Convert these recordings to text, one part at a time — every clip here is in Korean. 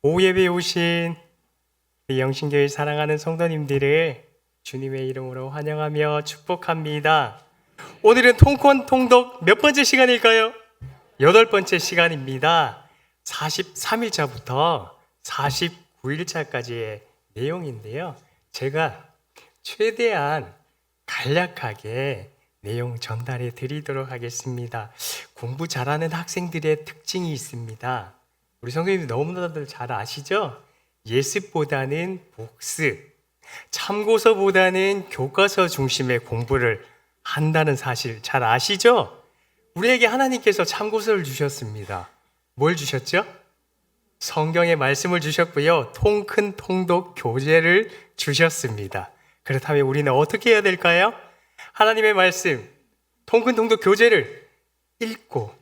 오후 예배에 오신 우리 영신교회 사랑하는 성도님들을 주님의 이름으로 환영하며 축복합니다. 오늘은 통권 통독 몇 번째 시간일까요? 8번째 시간입니다. 43일차부터 49일차까지의 내용인데요. 제가 최대한 간략하게 내용 전달해 드리도록 하겠습니다. 공부 잘하는 학생들의 특징이 있습니다. 우리 성도님들 너무나들 잘 아시죠? 예습보다는 복습, 참고서보다는 교과서 중심의 공부를 한다는 사실 잘 아시죠? 우리에게 하나님께서 참고서를 주셨습니다. 뭘 주셨죠? 성경의 말씀을 주셨고요. 통큰 통독 교재를 주셨습니다. 그렇다면 우리는 어떻게 해야 될까요? 하나님의 말씀, 통큰 통독 교재를 읽고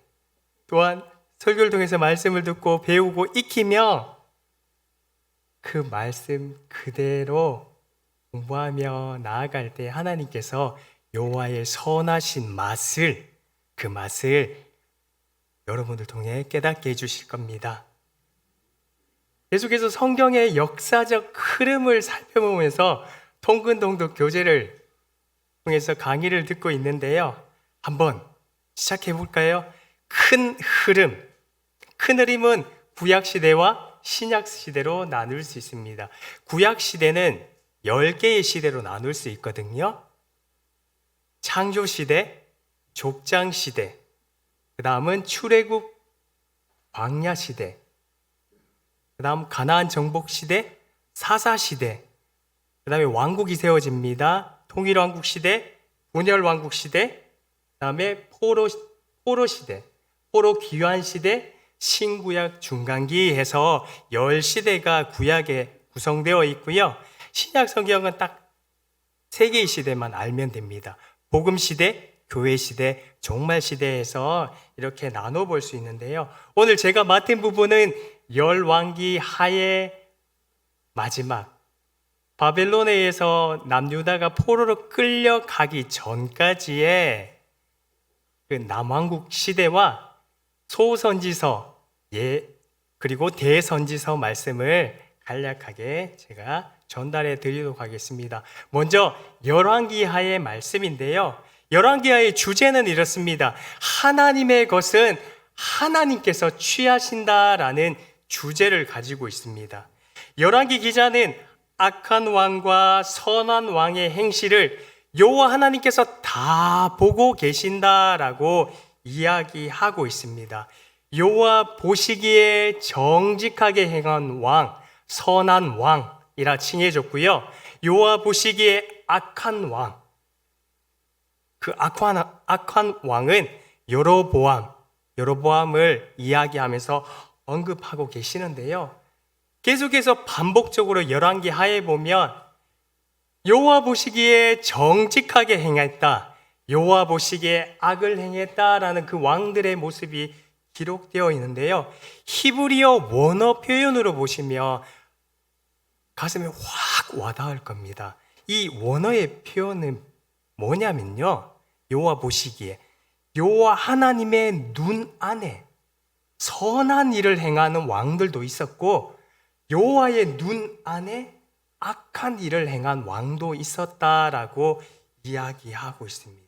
또한 설교를 통해서 말씀을 듣고 배우고 익히며 그 말씀 그대로 공부하며 나아갈 때 하나님께서 여호와의 선하신 맛을, 그 맛을 여러분들 통해 깨닫게 해주실 겁니다. 계속해서 성경의 역사적 흐름을 살펴보면서 통근 통독 교재를 통해서 강의를 듣고 있는데요. 한번 시작해 볼까요? 큰 흐름은 구약시대와 신약시대로 나눌 수 있습니다. 구약시대는 10개의 시대로 나눌 수 있거든요. 창조시대, 족장시대, 그 다음은 출애굽 광야시대, 그 다음 가나안 정복시대, 사사시대, 그 다음에 왕국이 세워집니다. 통일왕국시대, 분열왕국시대, 그 다음에 포로시대, 포로 귀환시대, 신구약 중간기 해서 10시대가 구약에 구성되어 있고요. 신약 성경은 딱 3개의 시대만 알면 됩니다. 복음시대, 교회시대, 종말시대에서 이렇게 나눠볼 수 있는데요. 오늘 제가 맡은 부분은 열왕기 하의 마지막, 바벨론에서 남유다가 포로로 끌려가기 전까지의 그 남왕국 시대와 소선지서, 그리고 대선지서 말씀을 간략하게 제가 전달해 드리도록 하겠습니다. 먼저 열왕기하의 말씀인데요. 열왕기하의 주제는 이렇습니다. 하나님의 것은 하나님께서 취하신다라는 주제를 가지고 있습니다. 열왕기 기자는 악한 왕과 선한 왕의 행실을 여호와 하나님께서 다 보고 계신다라고 이야기하고 있습니다. 여호와 보시기에 정직하게 행한 왕, 선한 왕이라 칭해졌고요. 여호와 보시기에 악한 왕, 그 악한 왕은 여로보암을 이야기하면서 언급하고 계시는데요. 계속해서 반복적으로 열왕기 하에 보면 여호와 보시기에 정직하게 행했다, 여호와 보시기에 악을 행했다라는 그 왕들의 모습이 기록되어 있는데요. 히브리어 원어 표현으로 보시면 가슴에 확 와닿을 겁니다. 이 원어의 표현은 뭐냐면요. 여호와 보시기에 여호와 하나님의 눈 안에 선한 일을 행하는 왕들도 있었고 여호와의 눈 안에 악한 일을 행한 왕도 있었다라고 이야기하고 있습니다.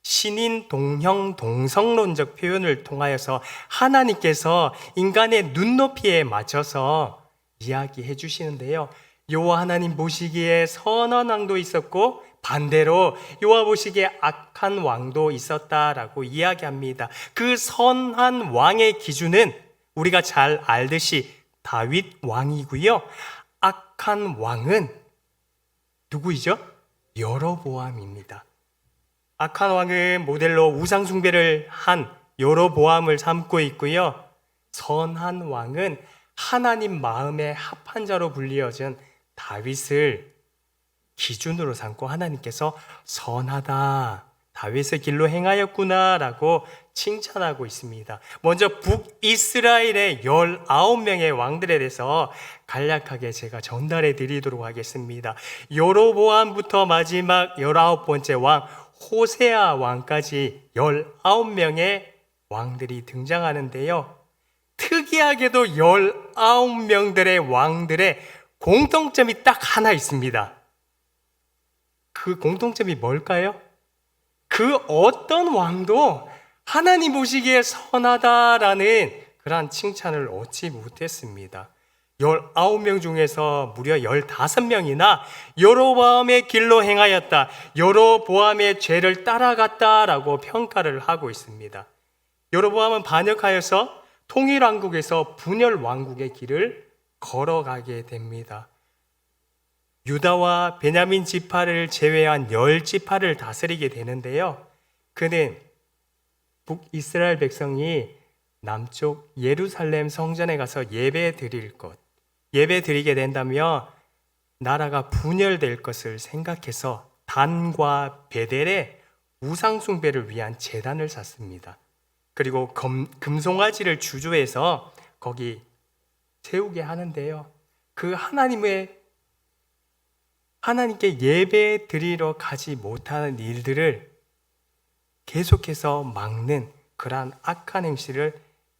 신인 동형 동성론적 표현을 통하여서 하나님께서 인간의 눈높이에 맞춰서 이야기해 주시는데요. 여호와 하나님 보시기에 선한 왕도 있었고 반대로 여호와 보시기에 악한 왕도 있었다라고 이야기합니다. 그 선한 왕의 기준은 우리가 잘 알듯이 다윗 왕이고요. 악한 왕은 누구이죠? 여로보암입니다. 악한 왕은 모델로 우상 숭배를 한 여로보암을 삼고 있고요. 선한 왕은 하나님 마음에 합한 자로 불리어진 다윗을 기준으로 삼고 하나님께서 선하다, 다윗의 길로 행하였구나라고 칭찬하고 있습니다. 먼저 북이스라엘의 19명의 왕들에 대해서 간략하게 제가 전달해 드리도록 하겠습니다. 여로보암부터 마지막 19번째 왕 호세아 왕까지 19명의 왕들이 등장하는데요. 특이하게도 19명들의 왕들의 공통점이 딱 하나 있습니다. 그 공통점이 뭘까요? 그 어떤 왕도 하나님 보시기에 선하다라는 그러한 칭찬을 얻지 못했습니다. 19명 중에서 무려 15명이나 여로보암의 길로 행하였다, 여로보암의 죄를 따라갔다라고 평가를 하고 있습니다. 여로보암은 반역하여서 통일왕국에서 분열왕국의 길을 걸어가게 됩니다. 유다와 베냐민 지파를 제외한 10지파를 다스리게 되는데요. 그는 북이스라엘 백성이 남쪽 예루살렘 성전에 가서 예배 드리게 된다면 나라가 분열될 것을 생각해서 단과 베델의 우상숭배를 위한 제단을 샀습니다. 그리고 금송아지를 주조해서 거기 세우게 하는데요. 그 하나님께 예배 드리러 가지 못하는 일들을 계속해서 막는 그러한 악한 행실을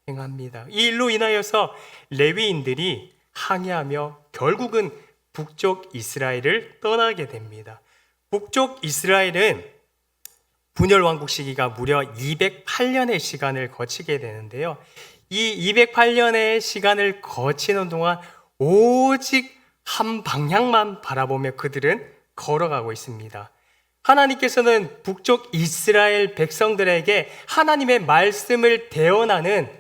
행합니다. 이 일로 인하여서 레위인들이 항의하며 결국은 북쪽 이스라엘을 떠나게 됩니다. 북쪽 이스라엘은 분열왕국 시기가 무려 208년의 시간을 거치게 되는데요. 이 208년의 시간을 거치는 동안 오직 한 방향만 바라보며 그들은 걸어가고 있습니다. 하나님께서는 북쪽 이스라엘 백성들에게 하나님의 말씀을 대언하는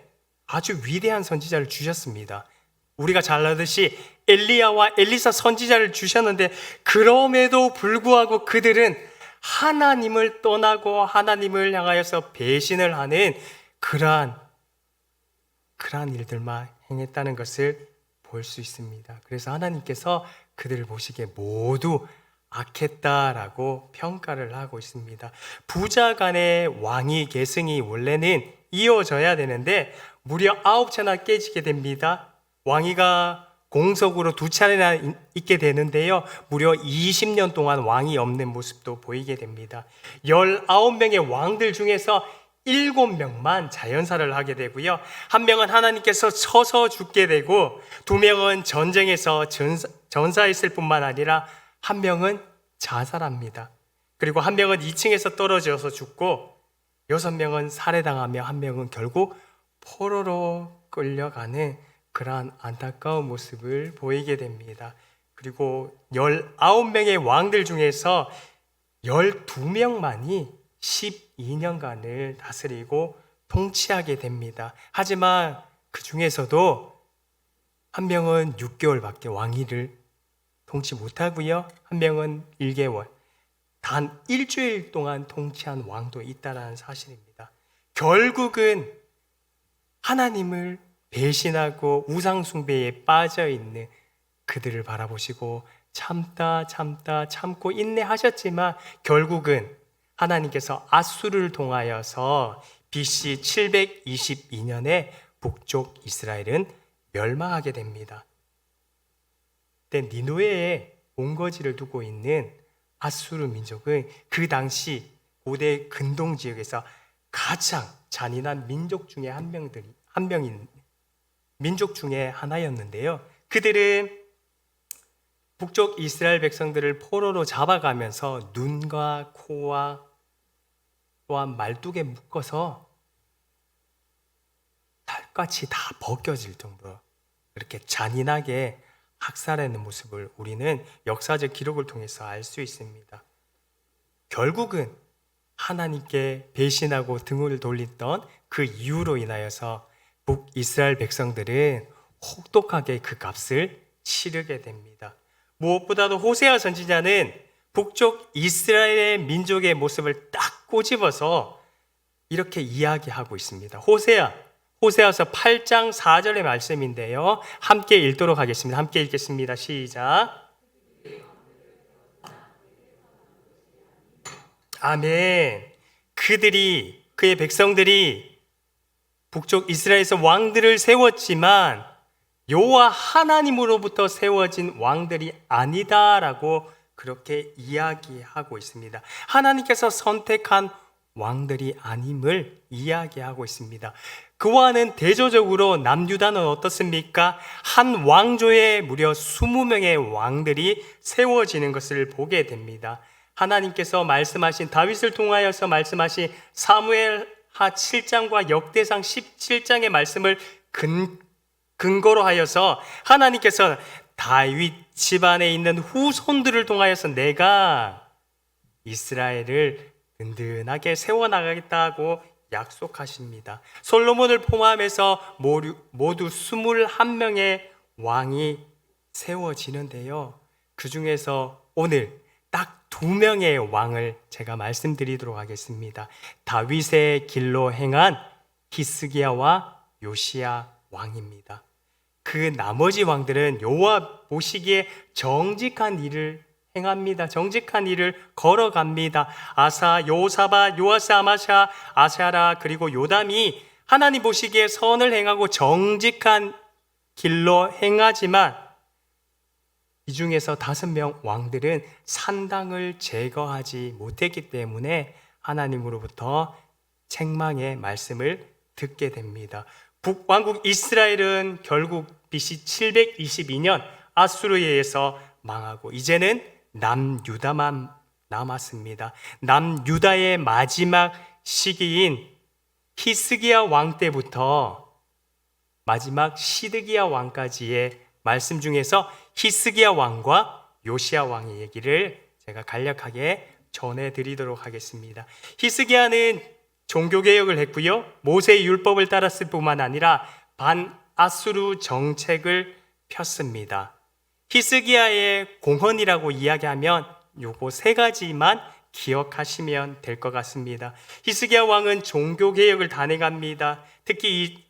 아주 위대한 선지자를 주셨습니다. 우리가 잘 알듯이 엘리야와 엘리사 선지자를 주셨는데 그럼에도 불구하고 그들은 하나님을 떠나고 하나님을 향하여서 배신을 하는 그러한 일들만 행했다는 것을 볼 수 있습니다. 그래서 하나님께서 그들을 보시기에 모두 악했다라고 평가를 하고 있습니다. 부자 간의 왕위 계승이 원래는 이어져야 되는데 무려 9차나 깨지게 됩니다. 왕위가 공석으로 2차례나 있게 되는데요. 무려 20년 동안 왕이 없는 모습도 보이게 됩니다. 19명의 왕들 중에서 7명만 자연사를 하게 되고요. 1명은 하나님께서 쳐서 죽게 되고 2명은 전쟁에서 전사했을 뿐만 아니라 1명은 자살합니다. 그리고 1명은 2층에서 떨어져서 죽고 6명은 살해당하며 1명은 결국 포로로 끌려가는 그러한 안타까운 모습을 보이게 됩니다. 그리고 19명의 왕들 중에서 12명만이 12년간을 다스리고 통치하게 됩니다. 하지만 그 중에서도 1명은 6개월밖에 왕위를 통치 못하고요. 1명은 1개월, 단 일주일 동안 통치한 왕도 있다는 사실입니다. 결국은 하나님을 배신하고 우상숭배에 빠져있는 그들을 바라보시고 참고 인내하셨지만 결국은 하나님께서 아수르를 통하여서 BC 722년에 북쪽 이스라엘은 멸망하게 됩니다. 그때 니누에에 본거지를 두고 있는 아수르 민족은 그 당시 고대 근동 지역에서 가장 잔인한 민족 중에 민족 중에 하나였는데요. 그들은 북쪽 이스라엘 백성들을 포로로 잡아가면서 눈과 코와 또한 말뚝에 묶어서 털같이 다 벗겨질 정도로 그렇게 잔인하게 학살하는 모습을 우리는 역사적 기록을 통해서 알 수 있습니다. 결국은 하나님께 배신하고 등을 돌렸던 그 이유로 인하여서 북이스라엘 백성들은 혹독하게 그 값을 치르게 됩니다. 무엇보다도 호세아 선지자는 북쪽 이스라엘의 민족의 모습을 딱 꼬집어서 이렇게 이야기하고 있습니다. 호세아서 8장 4절의 말씀인데요. 함께 읽도록 하겠습니다. 함께 읽겠습니다. 시작. 아멘. 그의 백성들이 북쪽 이스라엘에서 왕들을 세웠지만 여호와 하나님으로부터 세워진 왕들이 아니다라고 그렇게 이야기하고 있습니다. 하나님께서 선택한 왕들이 아님을 이야기하고 있습니다. 그와는 대조적으로 남유다는 어떻습니까? 한 왕조에 무려 20명의 왕들이 세워지는 것을 보게 됩니다. 하나님께서 말씀하신, 다윗을 통하여서 말씀하신 사무엘하 7장과 역대상 17장의 말씀을 근거로 하여서 하나님께서 다윗 집안에 있는 후손들을 통하여서 내가 이스라엘을 든든하게 세워나가겠다고 약속하십니다. 솔로몬을 포함해서 모두 21명의 왕이 세워지는데요, 그 중에서 오늘 딱 2명의 왕을 제가 말씀드리도록 하겠습니다. 다윗의 길로 행한 히스기야와 요시야 왕입니다. 그 나머지 왕들은 여호와 보시기에 정직한 일을 행합니다. 정직한 일을 걸어갑니다. 아사, 요사밧, 요아스, 아마샤, 아샤라, 그리고 요담이 하나님 보시기에 선을 행하고 정직한 길로 행하지만 이 중에서 5명 왕들은 산당을 제거하지 못했기 때문에 하나님으로부터 책망의 말씀을 듣게 됩니다. 북왕국 이스라엘은 결국 BC 722년 아수르에 의해서 망하고 이제는 남유다만 남았습니다. 남유다의 마지막 시기인 히스기야 왕 때부터 마지막 시드기야 왕까지의 말씀 중에서 히스기야 왕과 요시야 왕의 얘기를 제가 간략하게 전해드리도록 하겠습니다. 히스기야는 종교개혁을 했고요, 모세의 율법을 따랐을 뿐만 아니라 반아수르 정책을 폈습니다. 히스기야의 공헌이라고 이야기하면 요거 3가지만 기억하시면 될 것 같습니다. 히스기야 왕은 종교개혁을 단행합니다. 특히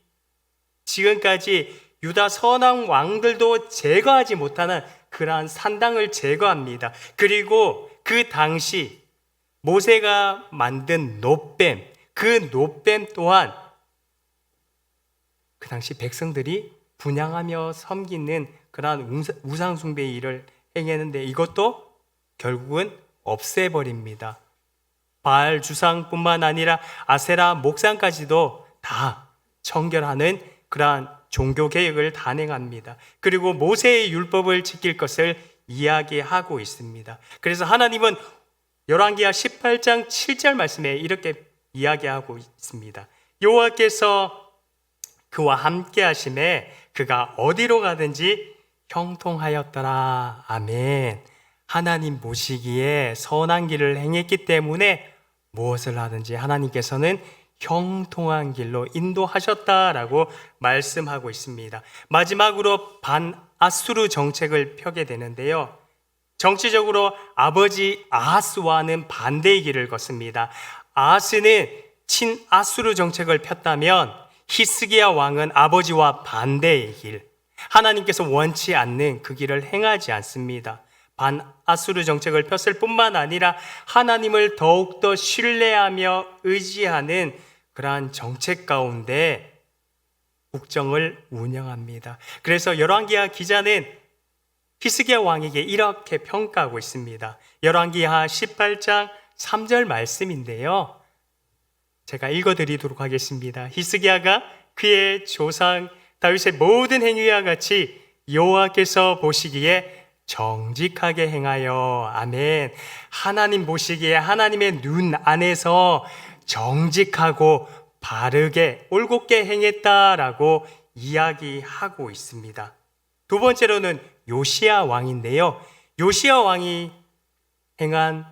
지금까지 유다 선왕 왕들도 제거하지 못하는 그러한 산당을 제거합니다. 그리고 그 당시 모세가 만든 놋뱀, 그 놋뱀 또한 그 당시 백성들이 분향하며 섬기는 그러한 우상숭배의 일을 행했는데 이것도 결국은 없애버립니다. 바알 주상뿐만 아니라 아세라 목상까지도 다 청결하는 그러한 종교개혁을 단행합니다. 그리고 모세의 율법을 지킬 것을 이야기하고 있습니다. 그래서 하나님은 열왕기하 18장 7절 말씀에 이렇게 이야기하고 있습니다. 여호와께서 그와 함께 하심에 그가 어디로 가든지 형통하였더라. 아멘. 하나님 보시기에 선한 길을 행했기 때문에 무엇을 하든지 하나님께서는 형통한 길로 인도하셨다라고 말씀하고 있습니다. 마지막으로 반아수르 정책을 펴게 되는데요, 정치적으로 아버지 아하스와는 반대의 길을 걷습니다. 아하스는 친아수르 정책을 폈다면 히스기야 왕은 아버지와 반대의 길, 하나님께서 원치 않는 그 길을 행하지 않습니다. 반아수르 정책을 폈을 뿐만 아니라 하나님을 더욱더 신뢰하며 의지하는 그러한 정책 가운데 국정을 운영합니다. 그래서 열왕기하 기자는 히스기야 왕에게 이렇게 평가하고 있습니다. 열왕기하 18장 3절 말씀인데요, 제가 읽어드리도록 하겠습니다. 히스기야가 그의 조상 다윗의 모든 행위와 같이 여호와께서 보시기에 정직하게 행하여, 아멘. 하나님 보시기에 하나님의 눈 안에서 정직하고 바르게 올곧게 행했다라고 이야기하고 있습니다. 2번째로는 요시야 왕인데요, 요시야 왕이 행한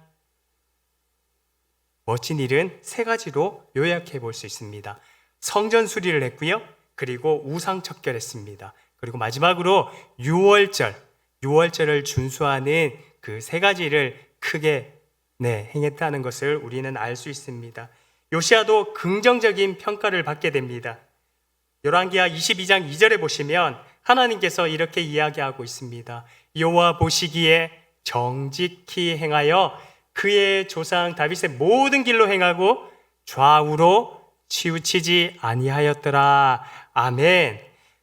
멋진 일은 3가지로 요약해 볼 수 있습니다. 성전 수리를 했고요, 그리고 우상 척결했습니다. 그리고 마지막으로 유월절을 준수하는 그 3가지를 크게 행했다는 것을 우리는 알 수 있습니다. 요시야도 긍정적인 평가를 받게 됩니다. 열왕기하 22장 2절에 보시면 하나님께서 이렇게 이야기하고 있습니다. 여호와 보시기에 정직히 행하여 그의 조상 다윗의 모든 길로 행하고 좌우로 치우치지 아니하였더라. 아멘.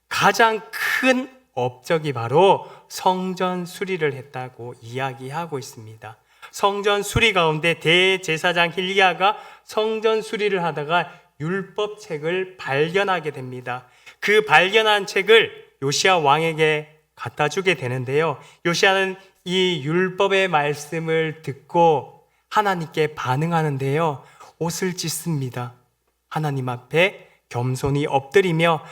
가장 큰 업적이 바로 성전 수리를 했다고 이야기하고 있습니다. 성전 수리 가운데 대제사장 힐기야가 성전 수리를 하다가 율법책을 발견하게 됩니다. 그 발견한 책을 요시야 왕에게 갖다 주게 되는데요. 요시야는 이 율법의 말씀을 듣고 하나님께 반응하는데요. 옷을 찢습니다. 하나님 앞에 겸손히 엎드리며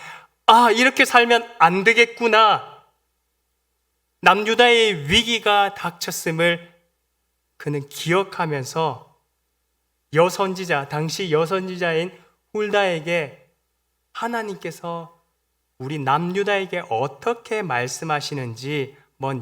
이렇게 살면 안 되겠구나. 남유다의 위기가 닥쳤음을 그는 기억하면서 당시 여선지자인 훌다에게 하나님께서 우리 남유다에게 어떻게 말씀하시는지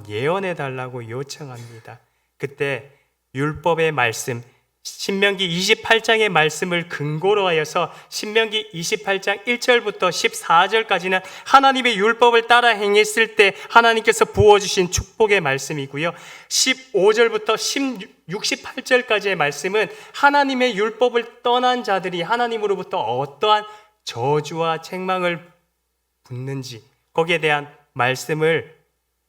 예언해 달라고 요청합니다. 그때 율법의 말씀, 신명기 28장의 말씀을 근거로 하여서 신명기 28장 1절부터 14절까지는 하나님의 율법을 따라 행했을 때 하나님께서 부어주신 축복의 말씀이고요. 15절부터 68절까지의 말씀은 하나님의 율법을 떠난 자들이 하나님으로부터 어떠한 저주와 책망을 붙는지 거기에 대한 말씀을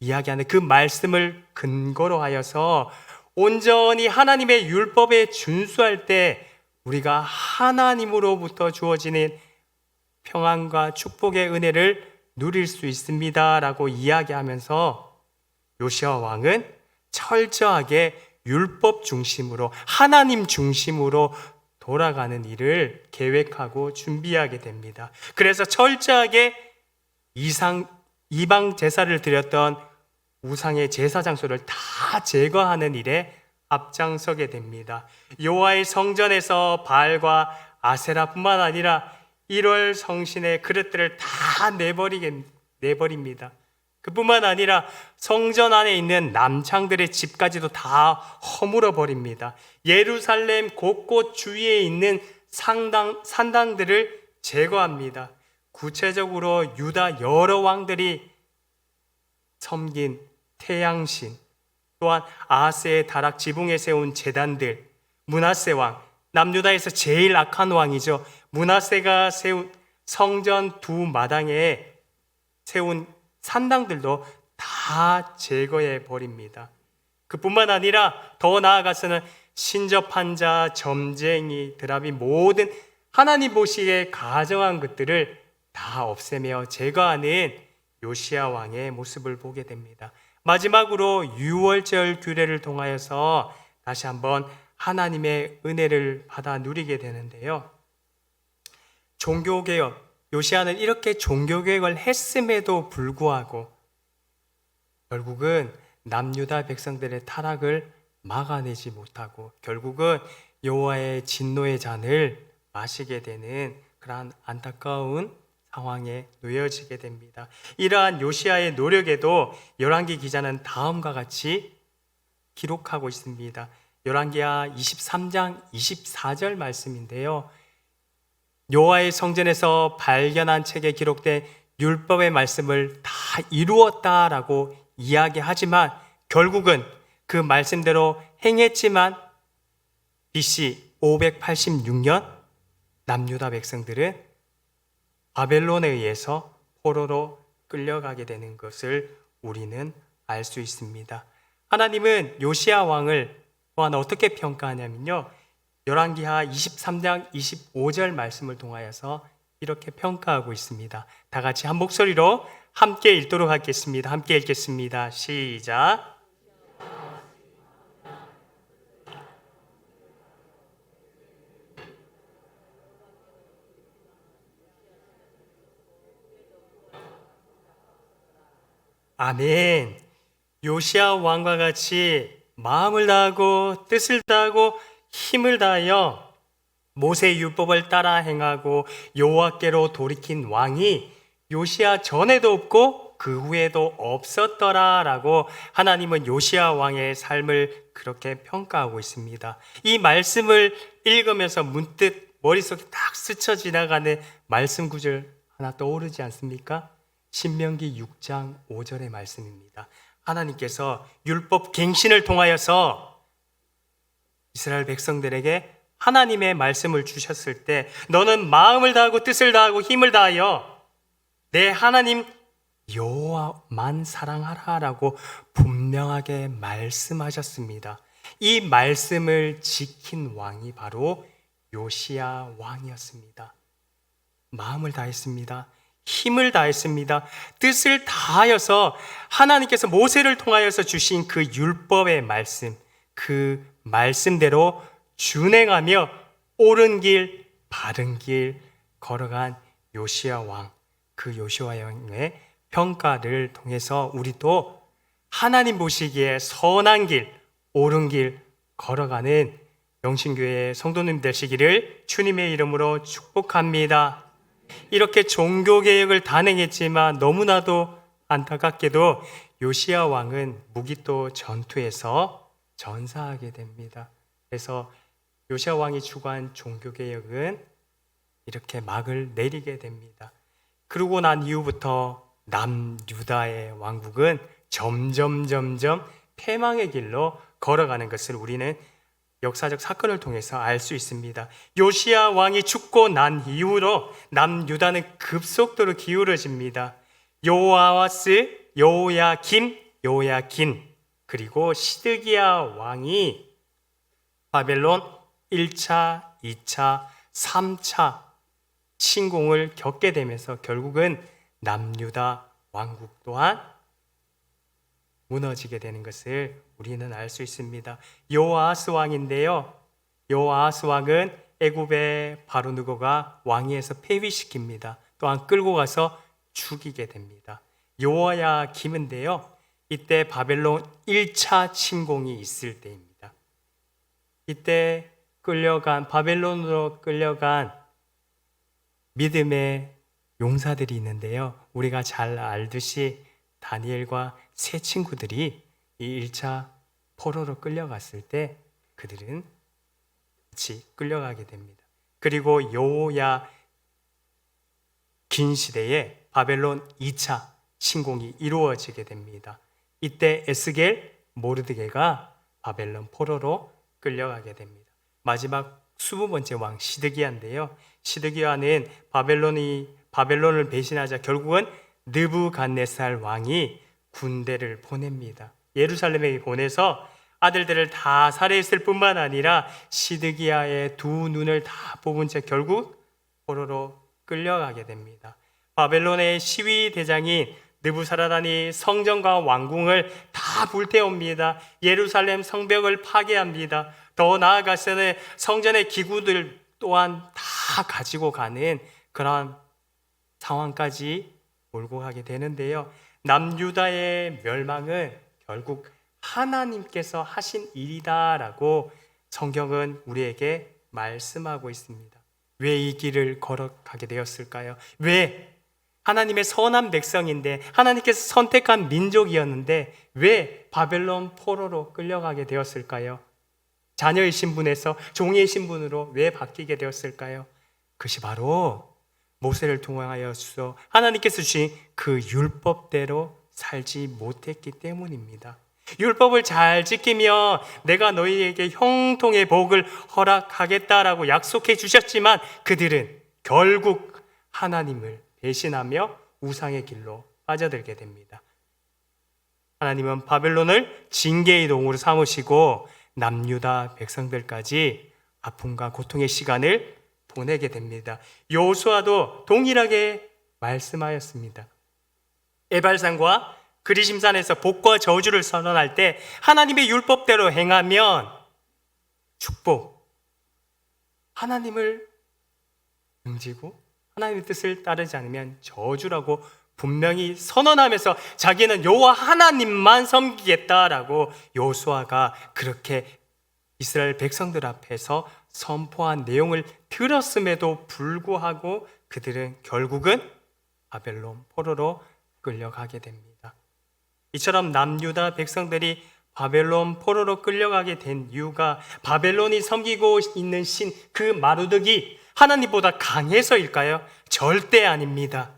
이야기하는 그 말씀을 근거로 하여서 온전히 하나님의 율법에 준수할 때 우리가 하나님으로부터 주어지는 평안과 축복의 은혜를 누릴 수 있습니다라고 이야기하면서 요시야 왕은 철저하게 율법 중심으로 하나님 중심으로 돌아가는 일을 계획하고 준비하게 됩니다. 그래서 철저하게 이방 제사를 드렸던 우상의 제사 장소를 다 제거하는 일에 앞장서게 됩니다. 여호와의 성전에서 바알과 아세라뿐만 아니라 1월 성신의 그릇들을 다 내버립니다. 그뿐만 아니라 성전 안에 있는 남창들의 집까지도 다 허물어 버립니다. 예루살렘 곳곳 주위에 있는 산당들을 제거합니다. 구체적으로 유다 여러 왕들이 섬긴 태양신, 또한 아하스의 다락 지붕에 세운 제단들, 므낫세 왕, 남유다에서 제일 악한 왕이죠. 므낫세가 세운 성전 두 마당에 세운 산당들도 다 제거해 버립니다. 그뿐만 아니라 더 나아가서는 신접한 자, 점쟁이, 드라비 모든 하나님 보시기에 가정한 것들을 다 없애며 제거하는 요시야 왕의 모습을 보게 됩니다. 마지막으로 유월절 규례를 통하여서 다시 한번 하나님의 은혜를 받아 누리게 되는데요. 종교개혁, 요시야는 이렇게 종교개혁을 했음에도 불구하고 결국은 남유다 백성들의 타락을 막아내지 못하고 결국은 여호와의 진노의 잔을 마시게 되는 그러한 안타까운 상황에 놓여지게 됩니다. 이러한 요시야의 노력에도 열왕기 기자는 다음과 같이 기록하고 있습니다. 열왕기하 23장 24절 말씀인데요. 여호와의 성전에서 발견한 책에 기록된 율법의 말씀을 다 이루었다라고 이야기하지만 결국은 그 말씀대로 행했지만 BC 586년 남유다 백성들은 바벨론에 의해서 포로로 끌려가게 되는 것을 우리는 알 수 있습니다. 하나님은 요시야 왕을 또한 어떻게 평가하냐면요. 열왕기하 23장 25절 말씀을 통하여서 이렇게 평가하고 있습니다. 다 같이 한 목소리로 함께 읽도록 하겠습니다. 함께 읽겠습니다. 시작. 아멘. 요시야 왕과 같이 마음을 다하고 뜻을 다하고 힘을 다하여 모세의 율법을 따라 행하고 여호와께로 돌이킨 왕이 요시야 전에도 없고 그 후에도 없었더라라고 하나님은 요시야 왕의 삶을 그렇게 평가하고 있습니다. 이 말씀을 읽으면서 문득 머릿속에 딱 스쳐 지나가는 말씀 구절 하나 떠오르지 않습니까? 신명기 6장 5절의 말씀입니다. 하나님께서 율법 갱신을 통하여서 이스라엘 백성들에게 하나님의 말씀을 주셨을 때 너는 마음을 다하고 뜻을 다하고 힘을 다하여 내 하나님 여호와만 사랑하라라고 분명하게 말씀하셨습니다. 이 말씀을 지킨 왕이 바로 요시야 왕이었습니다. 마음을 다했습니다. 힘을 다했습니다. 뜻을 다하여서 하나님께서 모세를 통하여서 주신 그 율법의 말씀, 그 말씀대로 준행하며 옳은 길, 바른 길 걸어간 요시야 왕, 그 요시야 왕의 평가를 통해서 우리도 하나님 보시기에 선한 길, 옳은 길 걸어가는 영신교회 성도님 되시기를 주님의 이름으로 축복합니다. 이렇게 종교개혁을 단행했지만 너무나도 안타깝게도 요시야 왕은 무기또 전투에서 전사하게 됩니다. 그래서 요시야 왕이 추구한 종교개혁은 이렇게 막을 내리게 됩니다. 그러고 난 이후부터 남유다의 왕국은 점점 패망의 길로 걸어가는 것을 우리는 역사적 사건을 통해서 알 수 있습니다. 요시야 왕이 죽고 난 이후로 남유다는 급속도로 기울어집니다. 요아스, 요야긴, 그리고 시드기야 왕이 바벨론 1차, 2차, 3차 침공을 겪게 되면서 결국은 남유다 왕국 또한 무너지게 되는 것을 우리는 알 수 있습니다. 요아스 왕인데요. 요아스 왕은 애굽의 바로 느고가 왕위에서 폐위시킵니다. 또한 끌고 가서 죽이게 됩니다. 요야김인데요. 이때 바벨론 1차 침공이 있을 때입니다. 이때 바벨론으로 끌려간 믿음의 용사들이 있는데요. 우리가 잘 알듯이 다니엘과 세 친구들이 이 1차 포로로 끌려갔을 때 그들은 같이 끌려가게 됩니다. 그리고 요야긴 시대에 바벨론 2차 침공이 이루어지게 됩니다. 이때 에스겔, 모르드게가 바벨론 포로로 끌려가게 됩니다. 마지막 20번째 왕 시드기야인데요. 시드기야는 바벨론을 배신하자 결국은 느부갓네살 왕이 군대를 보냅니다. 예루살렘에 보내서 아들들을 다 살해했을 뿐만 아니라 시드기야의 두 눈을 다 뽑은 채 결국 포로로 끌려가게 됩니다. 바벨론의 시위 대장인 느부사라단이 성전과 왕궁을 다 불태웁니다. 예루살렘 성벽을 파괴합니다. 더 나아가서는 성전의 기구들 또한 다 가지고 가는 그런 상황까지 몰고 가게 되는데요. 남유다의 멸망은 결국 하나님께서 하신 일이다라고 성경은 우리에게 말씀하고 있습니다. 왜 이 길을 걸어가게 되었을까요? 왜 하나님의 선한 백성인데 하나님께서 선택한 민족이었는데 왜 바벨론 포로로 끌려가게 되었을까요? 자녀의 신분에서 종의 신분으로 왜 바뀌게 되었을까요? 그것이 바로 모세를 통하여서 하나님께서 주신 그 율법대로 살지 못했기 때문입니다. 율법을 잘 지키며 내가 너희에게 형통의 복을 허락하겠다라고 약속해 주셨지만 그들은 결국 하나님을 배신하며 우상의 길로 빠져들게 됩니다. 하나님은 바벨론을 징계의 동으로 삼으시고 남유다 백성들까지 아픔과 고통의 시간을 보내게 됩니다. 여호수아도 동일하게 말씀하였습니다. 에발산과 그리심산에서 복과 저주를 선언할 때 하나님의 율법대로 행하면 축복, 하나님을 등지고 하나님의 뜻을 따르지 않으면 저주라고 분명히 선언하면서 자기는 여호와 하나님만 섬기겠다라고 여호수아가 그렇게 이스라엘 백성들 앞에서 선포한 내용을 들었음에도 불구하고 그들은 결국은 바벨론 포로로 끌려가게 됩니다. 이처럼 남유다 백성들이 바벨론 포로로 끌려가게 된 이유가 바벨론이 섬기고 있는 신 그 마루드기 하나님보다 강해서일까요? 절대 아닙니다.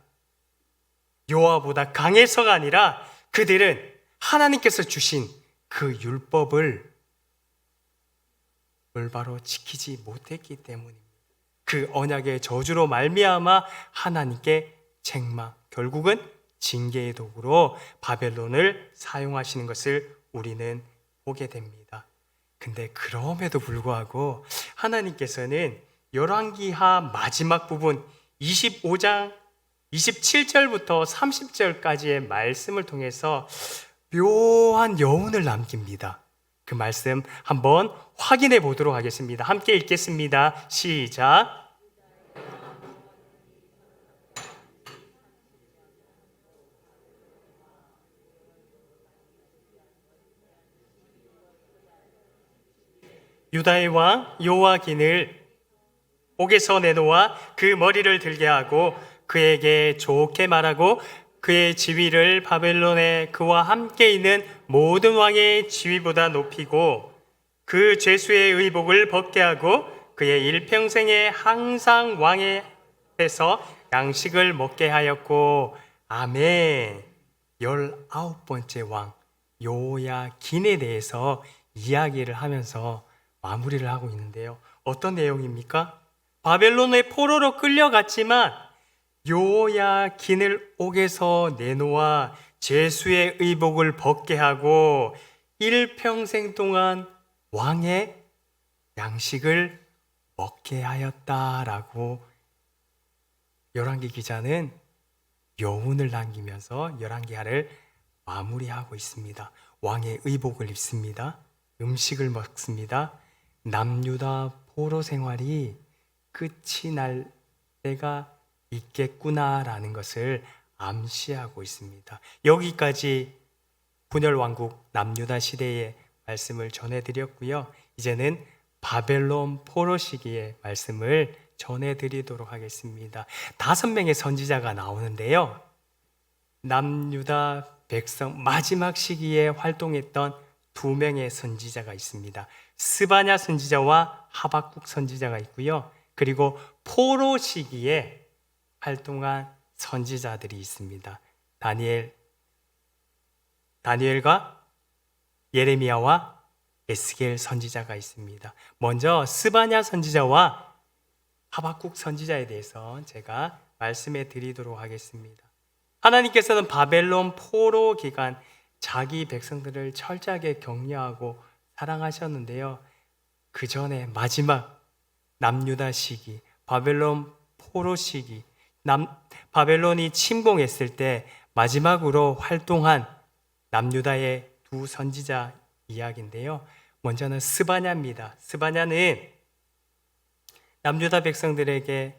여호와보다 강해서가 아니라 그들은 하나님께서 주신 그 율법을 올바로 지키지 못했기 때문입니다. 그 언약의 저주로 말미암아 하나님께 책망, 결국은 징계의 도구로 바벨론을 사용하시는 것을 우리는 보게 됩니다. 근데 그럼에도 불구하고 하나님께서는 열왕기하 마지막 부분 25장 27절부터 30절까지의 말씀을 통해서 묘한 여운을 남깁니다. 그 말씀 한번 확인해 보도록 하겠습니다. 함께 읽겠습니다. 시작. 유다의 왕 요아긴을 옥에서 내놓아 그 머리를 들게 하고 그에게 좋게 말하고 그의 지위를 바벨론에 그와 함께 있는 모든 왕의 지위보다 높이고 그 죄수의 의복을 벗게 하고 그의 일평생에 항상 왕의 앞에서 양식을 먹게 하였고. 아멘. 19번째 왕 요야긴에 대해서 이야기를 하면서 마무리를 하고 있는데요. 어떤 내용입니까? 바벨론의 포로로 끌려갔지만 요야긴을 옥에서 내놓아 죄수의 의복을 벗게 하고 일평생 동안 왕의 양식을 먹게 하였다라고 열왕기 기자는 여운을 남기면서 열왕기하를 마무리하고 있습니다. 왕의 의복을 입습니다. 음식을 먹습니다. 남유다 포로 생활이 끝이 날 때가 있겠구나라는 것을 암시하고 있습니다. 여기까지 분열왕국 남유다 시대의 말씀을 전해드렸고요. 이제는 바벨론 포로 시기의 말씀을 전해드리도록 하겠습니다. 5명의 선지자가 나오는데요. 남유다 백성 마지막 시기에 활동했던 2명의 선지자가 있습니다. 스바냐 선지자와 하박국 선지자가 있고요. 그리고 포로 시기에 활동한 선지자들이 있습니다. 다니엘과 예레미야와 에스겔 선지자가 있습니다. 먼저 스바냐 선지자와 하박국 선지자에 대해서 제가 말씀해 드리도록 하겠습니다. 하나님께서는 바벨론 포로 기간 자기 백성들을 철저하게 격려하고 사랑하셨는데요. 그 전에 마지막 남유다 시기, 바벨론 포로 시기, 바벨론이 침공했을 때 마지막으로 활동한 남유다의 2 선지자 이야기인데요. 먼저는 스바냐입니다. 스바냐는 남유다 백성들에게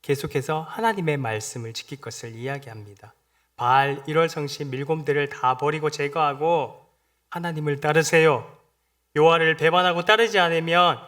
계속해서 하나님의 말씀을 지킬 것을 이야기합니다. 바알 1월 성신 밀곰들을 다 버리고 제거하고 하나님을 따르세요. 여호와를 배반하고 따르지 않으면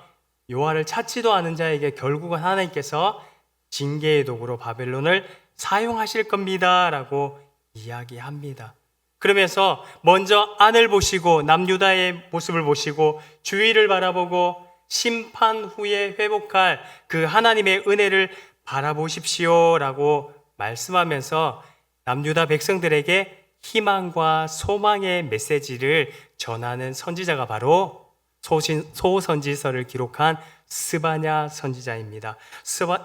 여호와를 찾지도 않은 자에게 결국은 하나님께서 징계의 도구로 바벨론을 사용하실 겁니다 라고 이야기합니다. 그러면서 먼저 안을 보시고 남유다의 모습을 보시고 주위를 바라보고 심판 후에 회복할 그 하나님의 은혜를 바라보십시오 라고 말씀하면서 남유다 백성들에게 희망과 소망의 메시지를 전하는 선지자가 바로 소선지서를 기록한 스바냐 선지자입니다.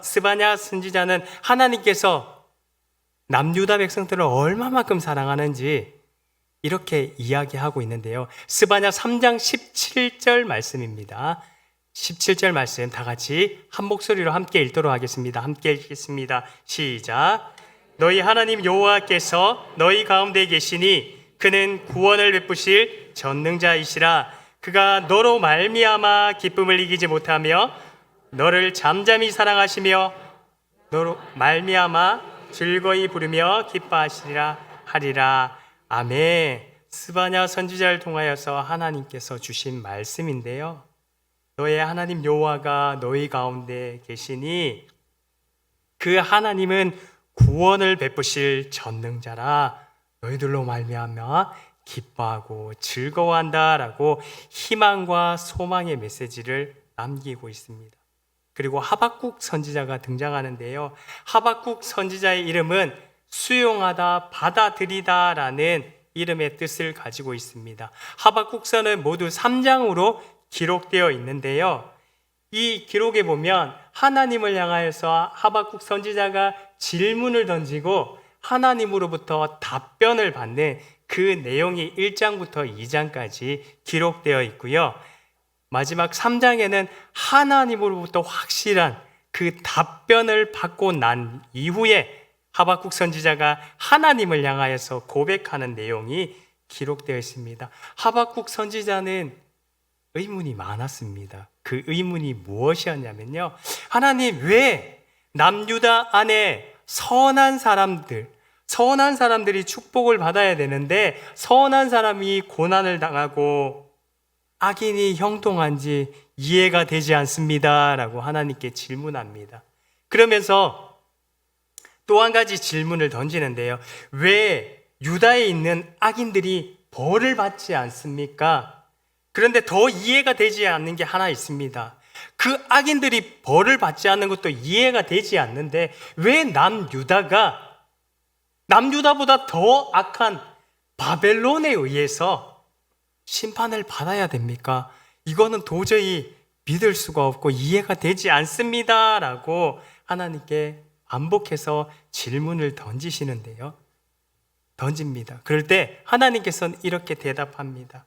스바냐 선지자는 하나님께서 남유다 백성들을 얼마만큼 사랑하는지 이렇게 이야기하고 있는데요. 스바냐 3장 17절 말씀입니다. 17절 말씀 다 같이 한 목소리로 함께 읽도록 하겠습니다. 함께 읽겠습니다. 시작. 너희 하나님 여호와께서 너희 가운데 계시니 그는 구원을 베푸실 전능자이시라. 그가 너로 말미암아 기쁨을 이기지 못하며 너를 잠잠히 사랑하시며 너로 말미암아 즐거이 부르며 기뻐하시리라 하리라. 아멘. 스바냐 선지자를 통하여서 하나님께서 주신 말씀인데요. 너의 하나님 여호와가 너희 가운데 계시니 그 하나님은 구원을 베푸실 전능자라. 너희들로 말미암아 기뻐하고 즐거워한다라고 희망과 소망의 메시지를 남기고 있습니다. 그리고 하박국 선지자가 등장하는데요. 하박국 선지자의 이름은 수용하다, 받아들이다라는 이름의 뜻을 가지고 있습니다. 하박국서는 모두 3장으로 기록되어 있는데요. 이 기록에 보면 하나님을 향하여서 하박국 선지자가 질문을 던지고 하나님으로부터 답변을 받는 그 내용이 1장부터 2장까지 기록되어 있고요. 마지막 3장에는 하나님으로부터 확실한 그 답변을 받고 난 이후에 하박국 선지자가 하나님을 향하여서 고백하는 내용이 기록되어 있습니다. 하박국 선지자는 의문이 많았습니다. 그 의문이 무엇이었냐면요, 하나님, 왜 남유다 안에 선한 사람들이 축복을 받아야 되는데 선한 사람이 고난을 당하고 악인이 형통한지 이해가 되지 않습니다 라고 하나님께 질문합니다. 그러면서 또 한 가지 질문을 던지는데요, 왜 유다에 있는 악인들이 벌을 받지 않습니까? 그런데 더 이해가 되지 않는 게 하나 있습니다. 그 악인들이 벌을 받지 않는 것도 이해가 되지 않는데 왜 남유다보다 더 악한 바벨론에 의해서 심판을 받아야 됩니까? 이거는 도저히 믿을 수가 없고 이해가 되지 않습니다 라고 하나님께 반복해서 질문을 던집니다. 그럴 때 하나님께서는 이렇게 대답합니다.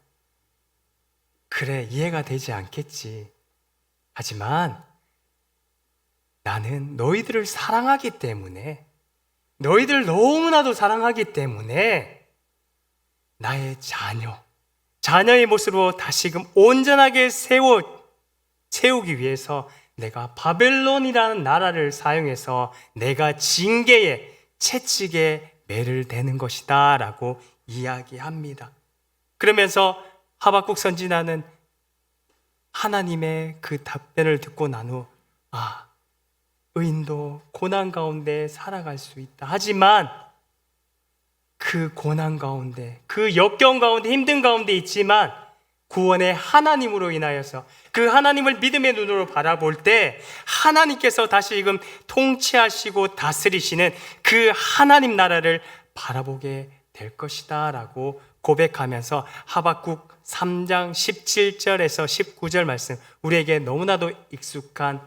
그래, 이해가 되지 않겠지. 하지만 나는 너희들을 사랑하기 때문에, 너희들 너무나도 사랑하기 때문에 나의 자녀의 모습으로 다시금 온전하게 세우기 위해서 내가 바벨론이라는 나라를 사용해서 내가 징계에 채찍에 매를 대는 것이다 라고 이야기합니다. 그러면서 하박국 선지자는 하나님의 그 답변을 듣고 난 후 의인도 고난 가운데 살아갈 수 있다. 하지만 그 고난 가운데, 그 역경 가운데, 힘든 가운데 있지만 구원의 하나님으로 인하여서 그 하나님을 믿음의 눈으로 바라볼 때 하나님께서 다시금 통치하시고 다스리시는 그 하나님 나라를 바라보게 될 것이다 라고 고백하면서 하박국 3장 17절에서 19절 말씀, 우리에게 너무나도 익숙한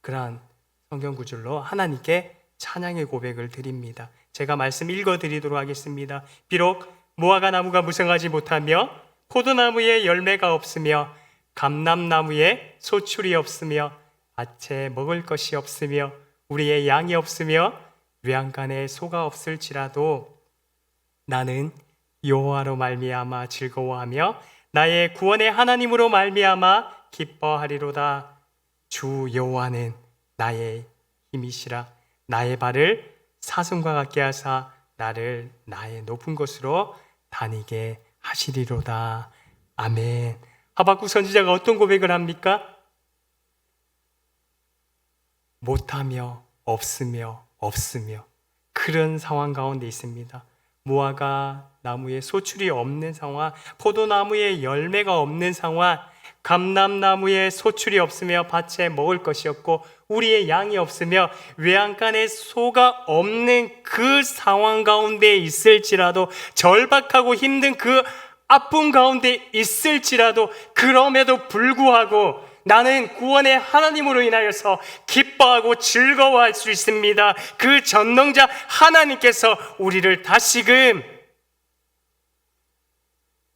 그러한 성경 구절로 하나님께 찬양의 고백을 드립니다. 제가 말씀 읽어드리도록 하겠습니다. 비록 무화과 나무가 무성하지 못하며 포도나무에 열매가 없으며 감람나무에 소출이 없으며 밭에 먹을 것이 없으며 우리의 양이 없으며 외양간에 소가 없을지라도 나는 여호와로 말미암아 즐거워하며 나의 구원의 하나님으로 말미암아 기뻐하리로다. 주 여호와는 나의 힘이시라. 나의 발을 사슴과 같게 하사 나를 나의 높은 곳으로 다니게 하시리로다. 아멘. 하박국 선지자가 어떤 고백을 합니까? 못하며 없으며 그런 상황 가운데 있습니다. 무화과 나무에 소출이 없는 상황, 포도나무에 열매가 없는 상황, 감람나무에 소출이 없으며 밭에 먹을 것이 없고 우리의 양이 없으며 외양간에 소가 없는 그 상황 가운데 있을지라도, 절박하고 힘든 그 아픔 가운데 있을지라도, 그럼에도 불구하고 나는 구원의 하나님으로 인하여서 기뻐하고 즐거워할 수 있습니다. 그 전능자 하나님께서 우리를 다시금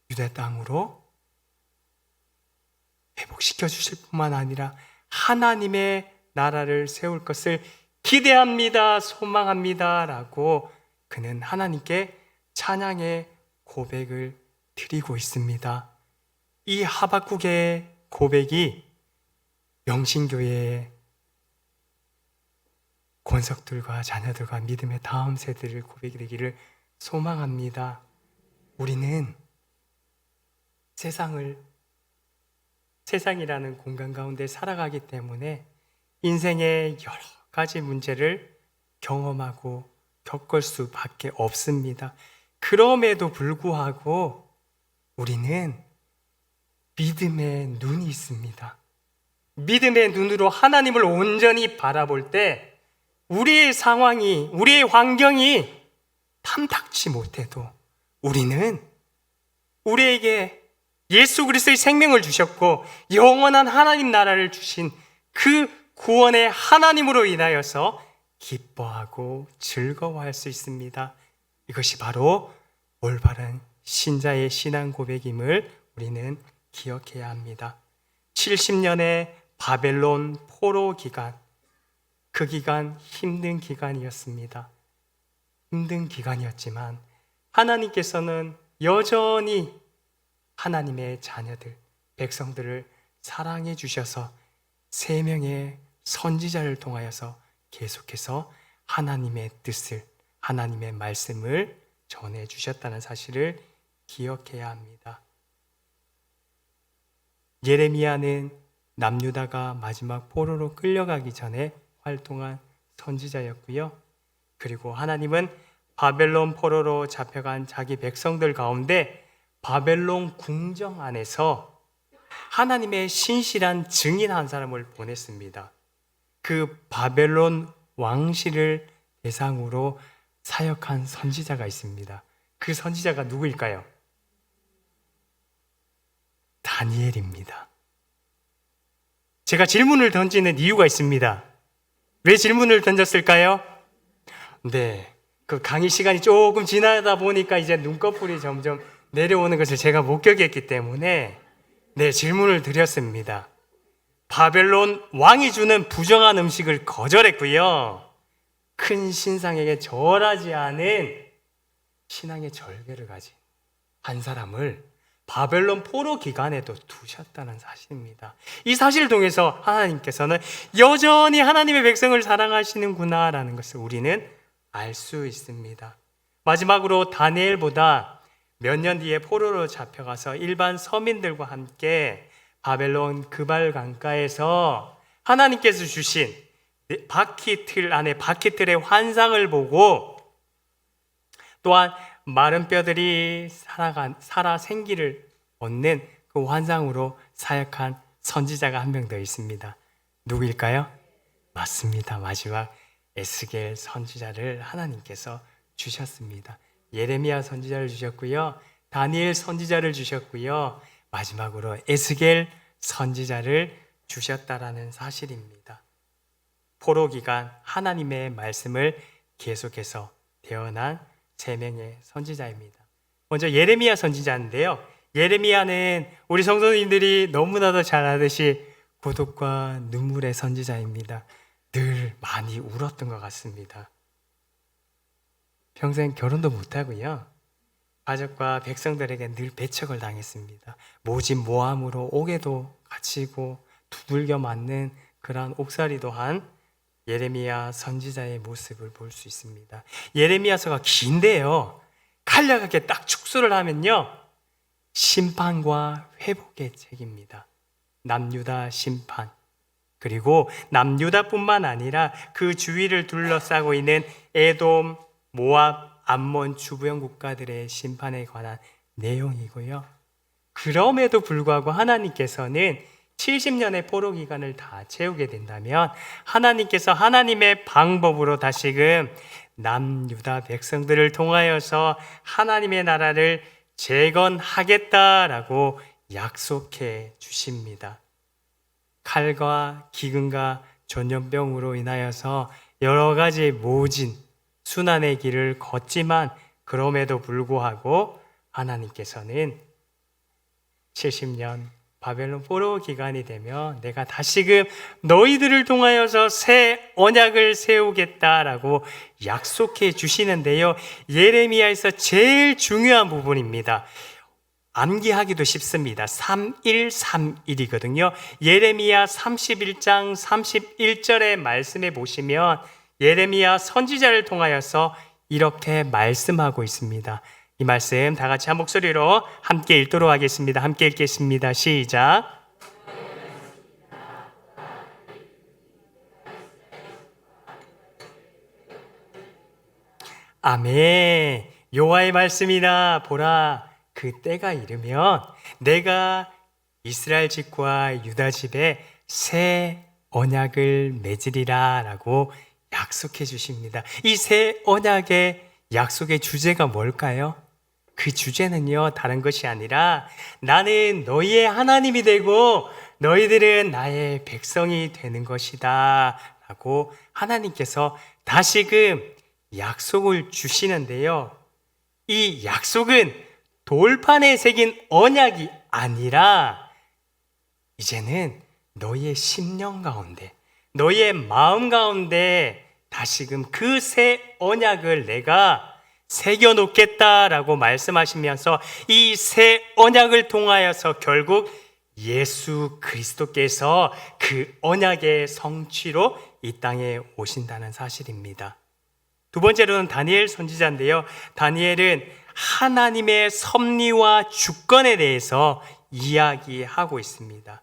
유대 땅으로 회복시켜 주실 뿐만 아니라 하나님의 나라를 세울 것을 기대합니다, 소망합니다 라고 그는 하나님께 찬양의 고백을 드리고 있습니다. 이 하박국의 고백이 영신교회의 권석들과 자녀들과 믿음의 다음 세대를 고백이 되기를 소망합니다. 우리는 세상이라는 공간 가운데 살아가기 때문에 인생의 여러 가지 문제를 경험하고 겪을 수밖에 없습니다. 그럼에도 불구하고 우리는 믿음의 눈이 있습니다. 믿음의 눈으로 하나님을 온전히 바라볼 때 우리의 상황이, 우리의 환경이 탐탁치 못해도 우리는 우리에게 예수 그리스도의 생명을 주셨고 영원한 하나님 나라를 주신 그 구원의 하나님으로 인하여서 기뻐하고 즐거워할 수 있습니다. 이것이 바로 올바른 신자의 신앙 고백임을 우리는 기억해야 합니다. 70년의 바벨론 포로 기간, 그 기간 힘든 기간이었습니다. 힘든 기간이었지만 하나님께서는 여전히 하나님의 자녀들, 백성들을 사랑해 주셔서 3명의 선지자를 통하여서 계속해서 하나님의 뜻을, 하나님의 말씀을 전해 주셨다는 사실을 기억해야 합니다. 예레미야는 남유다가 마지막 포로로 끌려가기 전에 활동한 선지자였고요. 그리고 하나님은 바벨론 포로로 잡혀간 자기 백성들 가운데 바벨론 궁정 안에서 하나님의 신실한 증인 한 사람을 보냈습니다. 그 바벨론 왕실을 대상으로 사역한 선지자가 있습니다. 그 선지자가 누구일까요? 다니엘입니다. 제가 질문을 던지는 이유가 있습니다. 왜 질문을 던졌을까요? 네, 그 강의 시간이 조금 지나다 보니까 이제 눈꺼풀이 점점 내려오는 것을 제가 목격했기 때문에 질문을 드렸습니다. 바벨론 왕이 주는 부정한 음식을 거절했고요. 큰 신상에게 절하지 않은 신앙의 절개를 가진 한 사람을 바벨론 포로 기간에도 두셨다는 사실입니다. 이 사실을 통해서 하나님께서는 여전히 하나님의 백성을 사랑하시는구나라는 것을 우리는 알 수 있습니다. 마지막으로 다니엘보다 몇 년 뒤에 포로로 잡혀가서 일반 서민들과 함께 바벨론 그발 강가에서 하나님께서 주신 바퀴틀 안에 바퀴틀의 환상을 보고 또한 마른 뼈들이 살아 생기를 얻는 그 환상으로 사역한 선지자가 한 명 더 있습니다. 누구일까요? 맞습니다. 마지막 에스겔 선지자를 하나님께서 주셨습니다. 예레미야 선지자를 주셨고요. 다니엘 선지자를 주셨고요. 마지막으로 에스겔 선지자를 주셨다라는 사실입니다. 포로 기간 하나님의 말씀을 계속해서 대언한 3명의 선지자입니다. 먼저 예레미야 선지자인데요. 예레미야는 우리 성도님들이 너무나도 잘 아듯이 고독과 눈물의 선지자입니다. 늘 많이 울었던 것 같습니다. 평생 결혼도 못하고요. 가족과 백성들에게 늘 배척을 당했습니다. 모진 모함으로 옥에도 갇히고 두들겨 맞는 그러한 옥살이도 한 예레미야 선지자의 모습을 볼 수 있습니다. 예레미야서가 긴데요. 간략하게 딱 축소를 하면요. 심판과 회복의 책입니다. 남유다 심판. 그리고 남유다뿐만 아니라 그 주위를 둘러싸고 있는 에돔, 모압, 암몬 주변 국가들의 심판에 관한 내용이고요. 그럼에도 불구하고 하나님께서는 70년의 포로 기간을 다 채우게 된다면 하나님께서 하나님의 방법으로 다시금 남유다 백성들을 통하여서 하나님의 나라를 재건하겠다라고 약속해 주십니다. 칼과 기근과 전염병으로 인하여서 여러 가지 모진 순환의 길을 걷지만 그럼에도 불구하고 하나님께서는 70년 바벨론 포로 기간이 되면 내가 다시금 너희들을 통하여서 새 언약을 세우겠다라고 약속해 주시는데요. 예레미야에서 제일 중요한 부분입니다. 암기하기도 쉽습니다. 3131이거든요. 예레미야 31장 31절의 말씀에 보시면 예레미야 선지자를 통하여서 이렇게 말씀하고 있습니다. 이 말씀 다 같이 한 목소리로 함께 읽도록 하겠습니다. 함께 읽겠습니다. 시작. 아멘. 여호와의 말씀이나 보라. 그 때가 이르면 내가 이스라엘 집과 유다 집에 새 언약을 맺으리라 라고 약속해 주십니다. 이 새 언약의 약속의 주제가 뭘까요? 그 주제는요, 다른 것이 아니라 나는 너희의 하나님이 되고 너희들은 나의 백성이 되는 것이다 라고 하나님께서 다시금 약속을 주시는데요. 이 약속은 돌판에 새긴 언약이 아니라 이제는 너희의 심령 가운데, 너의 마음 가운데 다시금 그 새 언약을 내가 새겨놓겠다라고 말씀하시면서 이 새 언약을 통하여서 결국 예수 그리스도께서 그 언약의 성취로 이 땅에 오신다는 사실입니다. 두 번째로는 다니엘 선지자인데요. 다니엘은 하나님의 섭리와 주권에 대해서 이야기하고 있습니다.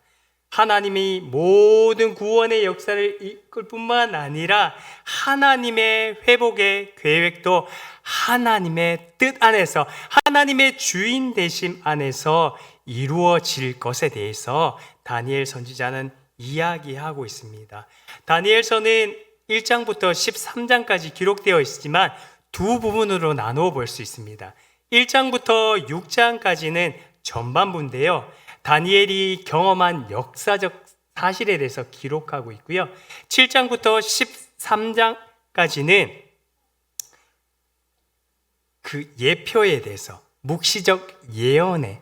하나님이 모든 구원의 역사를 이끌 뿐만 아니라 하나님의 회복의 계획도 하나님의 뜻 안에서, 하나님의 주인 되심 안에서 이루어질 것에 대해서 다니엘 선지자는 이야기하고 있습니다. 다니엘서는 1장부터 13장까지 기록되어 있지만 두 부분으로 나누어 볼 수 있습니다. 1장부터 6장까지는 전반부인데요. 다니엘이 경험한 역사적 사실에 대해서 기록하고 있고요. 7장부터 13장까지는 그 예표에 대해서, 묵시적 예언에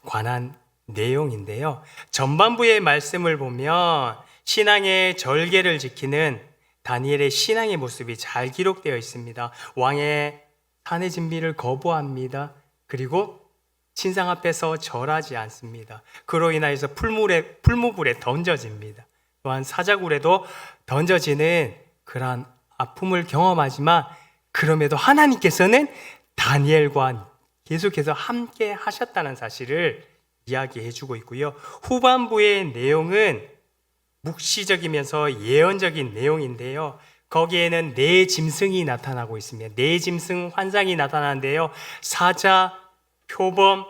관한 내용인데요. 전반부의 말씀을 보면 신앙의 절개를 지키는 다니엘의 신앙의 모습이 잘 기록되어 있습니다. 왕의 탄의 진비를 거부합니다. 그리고 신상 앞에서 절하지 않습니다. 그로 인하여서 풀무불에 던져집니다. 또한 사자굴에도 던져지는 그러한 아픔을 경험하지만 그럼에도 하나님께서는 다니엘과 계속해서 함께 하셨다는 사실을 이야기해 주고 있고요. 후반부의 내용은 묵시적이면서 예언적인 내용인데요. 거기에는 네 짐승이 나타나고 있습니다. 네 짐승 환상이 나타나는데요. 사자, 표범,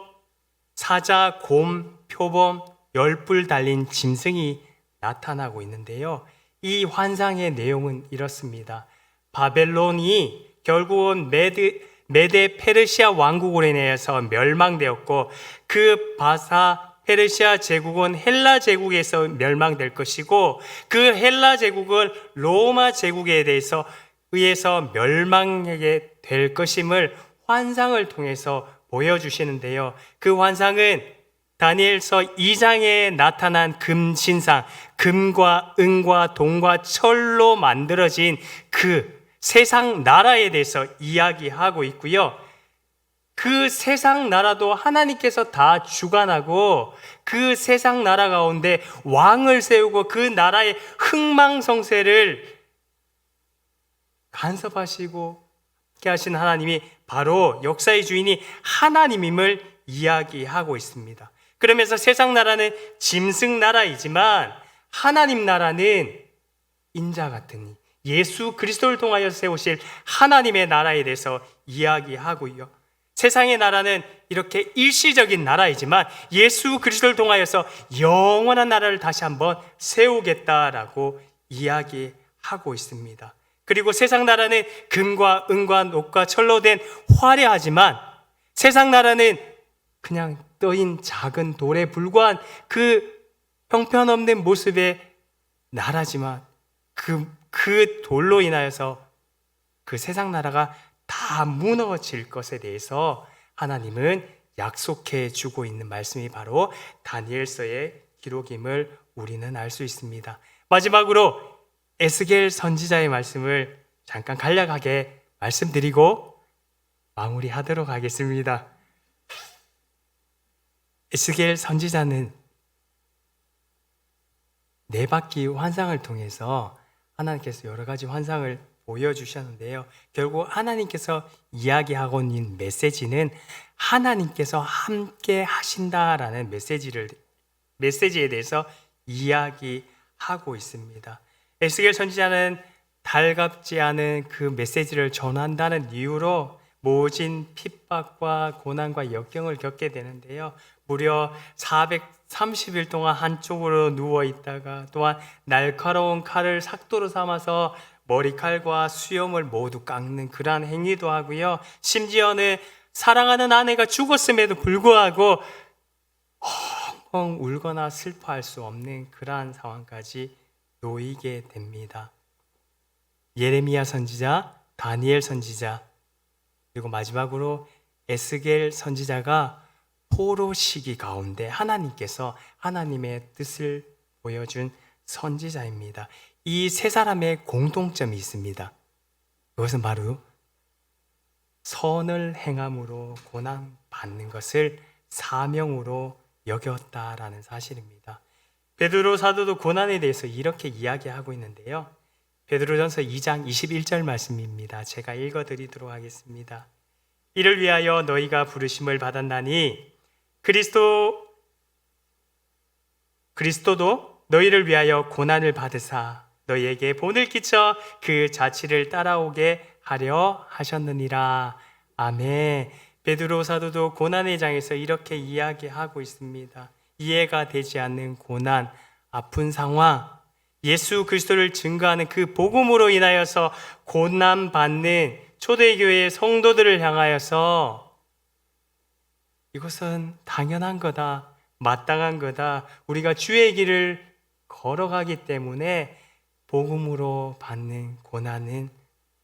사자, 곰, 표범, 열뿔 달린 짐승이 나타나고 있는데요. 이 환상의 내용은 이렇습니다. 바벨론이 결국은 메데 페르시아 왕국으로 인해서 멸망되었고 그 바사 페르시아 제국은 헬라 제국에서 멸망될 것이고 그 헬라 제국은 로마 제국에 의해서 멸망하게 될 것임을 환상을 통해서 보여주시는데요. 그 환상은 다니엘서 2장에 나타난 금신상, 금과 은과 동과 철로 만들어진 그 세상 나라에 대해서 이야기하고 있고요. 그 세상 나라도 하나님께서 다 주관하고 그 세상 나라 가운데 왕을 세우고 그 나라의 흥망성쇠를 간섭하시고 함께 하신 하나님이 바로 역사의 주인이 하나님임을 이야기하고 있습니다. 그러면서 세상 나라는 짐승 나라이지만 하나님 나라는 인자 같으니 예수 그리스도를 통하여 세우실 하나님의 나라에 대해서 이야기하고요. 세상의 나라는 이렇게 일시적인 나라이지만 예수 그리스도를 통하여서 영원한 나라를 다시 한번 세우겠다라고 이야기하고 있습니다. 그리고 세상 나라는 금과 은과 녹과 철로 된 화려하지만 세상 나라는 그냥 떠인 작은 돌에 불과한 그 형편없는 모습의 나라지만 그 돌로 인하여서 그 세상 나라가 다 무너질 것에 대해서 하나님은 약속해 주고 있는 말씀이 바로 다니엘서의 기록임을 우리는 알 수 있습니다. 마지막으로 에스겔 선지자의 말씀을 잠깐 간략하게 말씀드리고 마무리하도록 하겠습니다. 에스겔 선지자는 네 바퀴 환상을 통해서 하나님께서 여러 가지 환상을 보여주셨는데요. 결국 하나님께서 이야기하고 있는 메시지는 하나님께서 함께 하신다라는 메시지에 대해서 이야기하고 있습니다. 에스겔 선지자는 달갑지 않은 그 메시지를 전한다는 이유로 모진 핍박과 고난과 역경을 겪게 되는데요. 무려 430일 동안 한쪽으로 누워 있다가 또한 날카로운 칼을 삭도로 삼아서 머리칼과 수염을 모두 깎는 그러한 행위도 하고요. 심지어는 사랑하는 아내가 죽었음에도 불구하고 엉엉 울거나 슬퍼할 수 없는 그러한 상황까지 놓이게 됩니다. 예레미야 선지자, 다니엘 선지자, 그리고 마지막으로 에스겔 선지자가 포로 시기 가운데 하나님께서 하나님의 뜻을 보여준 선지자입니다. 이 세 사람의 공통점이 있습니다. 그것은 바로 선을 행함으로 고난 받는 것을 사명으로 여겼다라는 사실입니다. 베드로 사도도 고난에 대해서 이렇게 이야기하고 있는데요. 베드로전서 2장 21절 말씀입니다. 제가 읽어드리도록 하겠습니다. 이를 위하여 너희가 부르심을 받았나니 그리스도도 너희를 위하여 고난을 받으사 너희에게 본을 끼쳐 그 자취를 따라오게 하려 하셨느니라. 아멘. 베드로 사도도 고난의 장에서 이렇게 이야기하고 있습니다. 이해가 되지 않는 고난, 아픈 상황, 예수 그리스도를 증거하는 그 복음으로 인하여서 고난받는 초대교회의 성도들을 향하여서 이것은 당연한 거다, 마땅한 거다, 우리가 주의 길을 걸어가기 때문에 복음으로 받는 고난은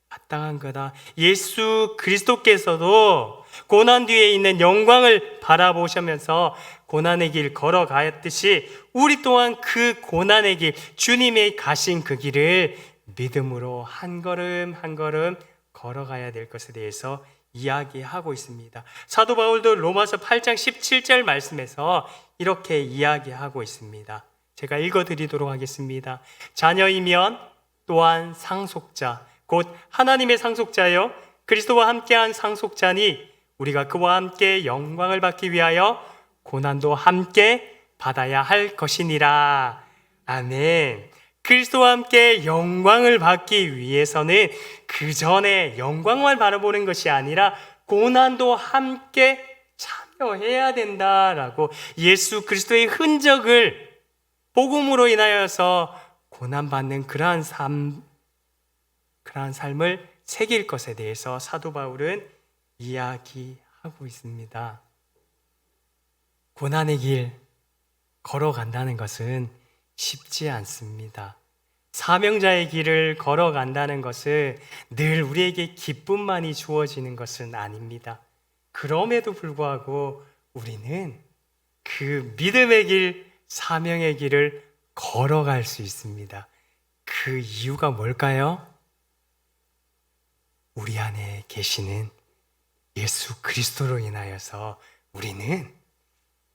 마땅한 거다. 예수 그리스도께서도 고난 뒤에 있는 영광을 바라보시면서 고난의 길 걸어가였듯이 우리 또한 그 고난의 길, 주님의 가신 그 길을 믿음으로 한 걸음 한 걸음 걸어가야 될 것에 대해서 이야기하고 있습니다. 사도 바울도 로마서 8장 17절 말씀에서 이렇게 이야기하고 있습니다. 제가 읽어드리도록 하겠습니다. 자녀이면 또한 상속자, 곧 하나님의 상속자여 그리스도와 함께한 상속자니 우리가 그와 함께 영광을 받기 위하여 고난도 함께 받아야 할 것이니라. 아멘. 그리스도와 함께 영광을 받기 위해서는 그 전에 영광만 바라보는 것이 아니라 고난도 함께 참여해야 된다라고, 예수 그리스도의 흔적을 복음으로 인하여서 고난받는 그러한 삶을 새길 것에 대해서 사도 바울은 이야기하고 있습니다. 고난의 길 걸어간다는 것은 쉽지 않습니다. 사명자의 길을 걸어간다는 것은 늘 우리에게 기쁨만이 주어지는 것은 아닙니다. 그럼에도 불구하고 우리는 그 믿음의 길, 사명의 길을 걸어갈 수 있습니다. 그 이유가 뭘까요? 우리 안에 계시는 예수 그리스도로 인하여서 우리는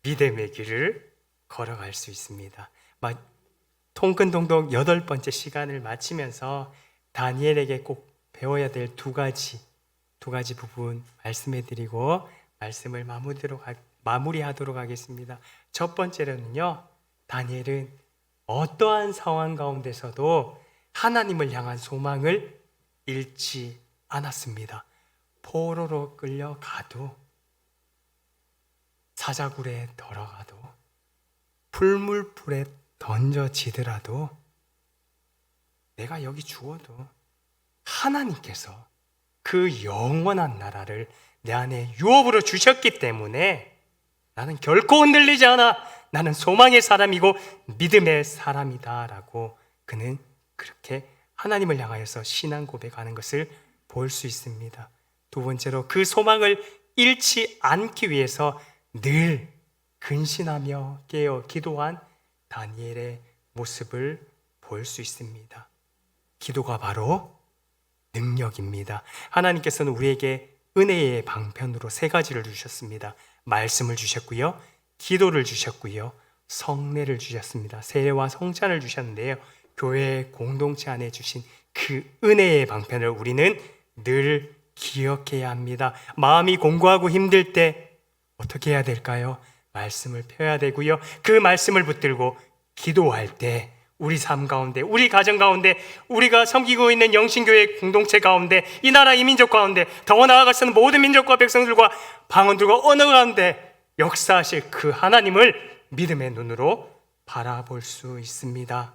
믿음의 길을 걸어갈 수 있습니다. 통근동동 8번째 시간을 마치면서 다니엘에게 꼭 배워야 될 두 가지 부분 말씀해 드리고 말씀을 마무리하도록 하겠습니다. 첫 번째로는요, 다니엘은 어떠한 상황 가운데서도 하나님을 향한 소망을 잃지 않았습니다. 포로로 끌려가도, 사자굴에 들어가도, 풀물불에 던져지더라도, 내가 여기 죽어도 하나님께서 그 영원한 나라를 내 안에 유업으로 주셨기 때문에 나는 결코 흔들리지 않아. 나는 소망의 사람이고 믿음의 사람이다 라고 그는 그렇게 하나님을 향하여서 신앙 고백하는 것을 볼 수 있습니다. 두 번째로 그 소망을 잃지 않기 위해서 늘 근신하며 깨어 기도한 다니엘의 모습을 볼 수 있습니다. 기도가 바로 능력입니다. 하나님께서는 우리에게 은혜의 방편으로 3가지를 주셨습니다. 말씀을 주셨고요, 기도를 주셨고요, 성례를 주셨습니다. 세례와 성찬을 주셨는데요, 교회 공동체 안에 주신 그 은혜의 방편을 우리는 늘 기억해야 합니다. 마음이 공고하고 힘들 때 어떻게 해야 될까요? 말씀을 펴야 되고요, 그 말씀을 붙들고 기도할 때 우리 삶 가운데, 우리 가정 가운데, 우리가 섬기고 있는 영신교회 공동체 가운데, 이 나라 이 민족 가운데, 더 나아가서는 모든 민족과 백성들과 방언들과 언어 가운데 역사하실 그 하나님을 믿음의 눈으로 바라볼 수 있습니다.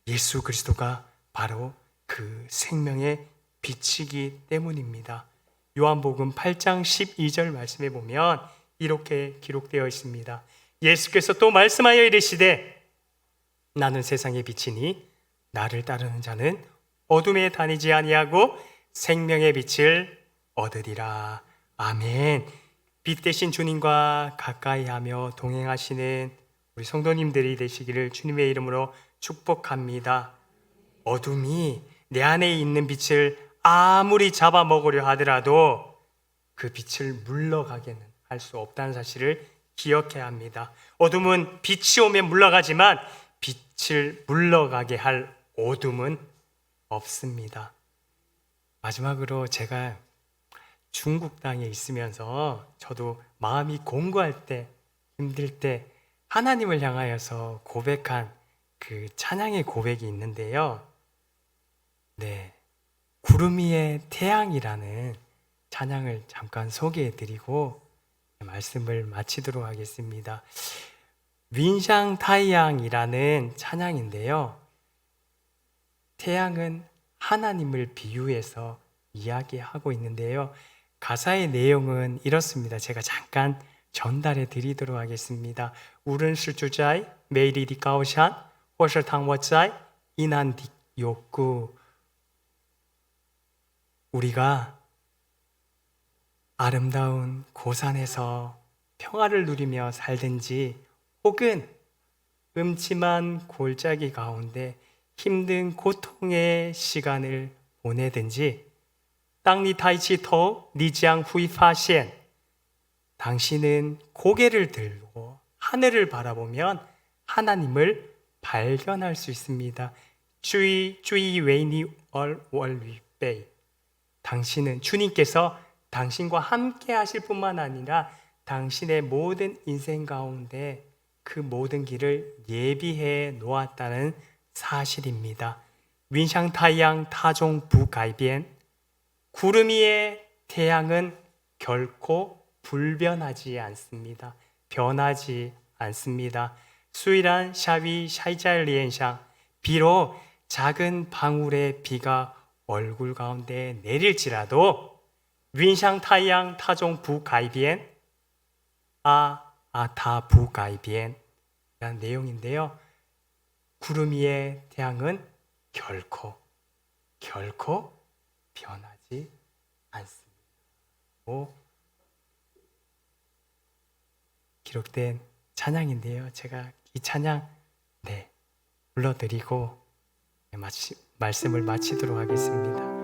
예수 그리스도가 바로 그 생명의 빛이기 때문입니다. 요한복음 8장 12절 말씀에 보면 이렇게 기록되어 있습니다. 예수께서 또 말씀하여 이르시되 나는 세상의 빛이니 나를 따르는 자는 어둠에 다니지 아니하고 생명의 빛을 얻으리라. 아멘. 빛 대신 주님과 가까이 하며 동행하시는 우리 성도님들이 되시기를 주님의 이름으로 축복합니다. 어둠이 내 안에 있는 빛을 아무리 잡아먹으려 하더라도 그 빛을 물러가게는 할 수 없다는 사실을 기억해야 합니다. 어둠은 빛이 오면 물러가지만 빛을 물러가게 할 어둠은 없습니다. 마지막으로 제가 중국 땅에 있으면서 저도 마음이 공고할 때, 힘들 때 하나님을 향하여서 고백한 그 찬양의 고백이 있는데요. 네, 구름 위의 태양이라는 찬양을 잠깐 소개해 드리고 말씀을 마치도록 하겠습니다. 윈샹 타이양이라는 찬양인데요. 태양은 하나님을 비유해서 이야기하고 있는데요. 가사의 내용은 이렇습니다. 제가 잠깐 전달해 드리도록 하겠습니다. 无论是住在美丽的高山，或是躺卧在阴暗的幽谷, 우리가 아름다운 고산에서 평화를 누리며 살든지 혹은 음침한 골짜기 가운데 힘든 고통의 시간을 보내든지, 当你抬起头，你将会发现 당신은 고개를 들고 하늘을 바라보면 하나님을 발견할 수 있습니다. 注意为你而预备. 당신은 주님께서 당신과 함께 하실 뿐만 아니라 당신의 모든 인생 가운데 그 모든 길을 예비해 놓았다는 사실입니다. 윈샹 타이양 타종 부가이변, 구름 위의 태양은 결코 불변하지 않습니다. 변하지 않습니다. 수이란 샤위 샤이잘리엔샹, 비록 작은 방울의 비가 얼굴 가운데 내릴지라도 윈샹 타이양 타종 부가이변, 아타 부가이변 라는 내용인데요. 구름 위의 태양은 결코 변하지 않습니다. 기록된 찬양인데요. 제가 이 찬양 불러드리고 말씀을 마치도록 하겠습니다.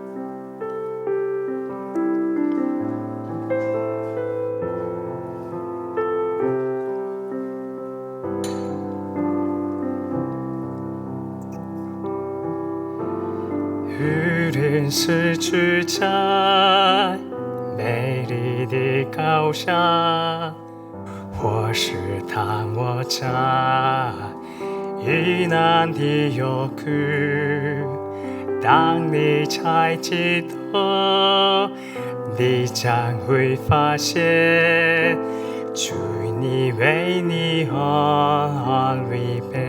흐른 수주在美丽的高山，或是躺卧在阴暗的幽谷，当你抬起头，你将会发现，主你为你而预备。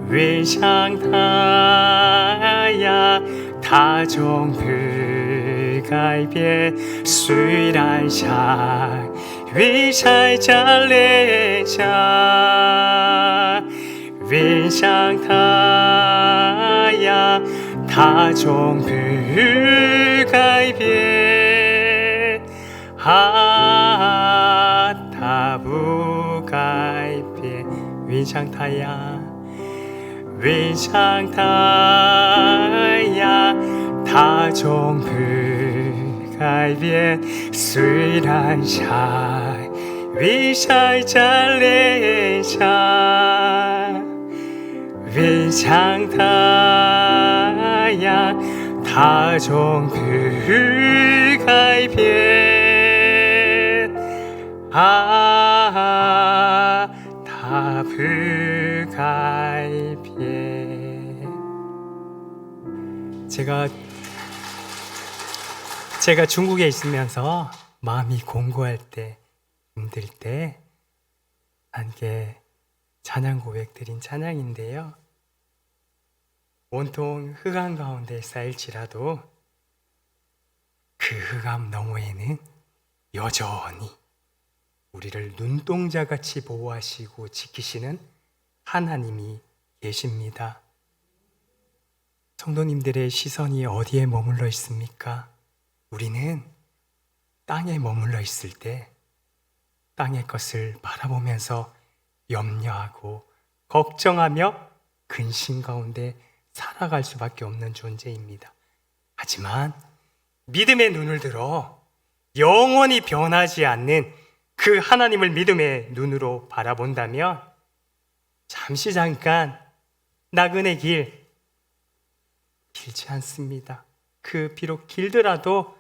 云像太阳，它总不改变，虽然像云彩在脸上，云像太阳，它总不改变，它不改变，云像太阳。云像太阳，它总不改变，虽然像云彩在脸上，云像太阳，它总不改变，它不改变。 제가 중국에 있으면서 마음이 공고할 때, 힘들 때 함께 찬양 고백 드린 찬양인데요. 온통 흑암 가운데 쌓일지라도 그 흑암 너머에는 여전히 우리를 눈동자같이 보호하시고 지키시는 하나님이 계십니다. 성도님들의 시선이 어디에 머물러 있습니까? 우리는 땅에 머물러 있을 때 땅의 것을 바라보면서 염려하고 걱정하며 근심 가운데 살아갈 수밖에 없는 존재입니다. 하지만 믿음의 눈을 들어 영원히 변하지 않는 그 하나님을 믿음의 눈으로 바라본다면 잠시 잠깐 나그네 길 길지 않습니다. 그 비록 길더라도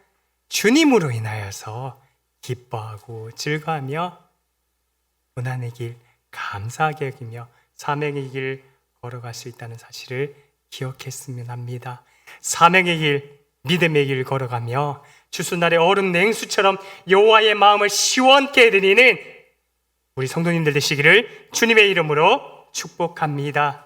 주님으로 인하여서 기뻐하고 즐거워하며 고난의 길 감사하게 여기며 사명의 길 걸어갈 수 있다는 사실을 기억했으면 합니다. 사명의 길, 믿음의 길 걸어가며 추수날의 얼음 냉수처럼 여호와의 마음을 시원케 해드리는 우리 성도님들 되시기를 주님의 이름으로 축복합니다.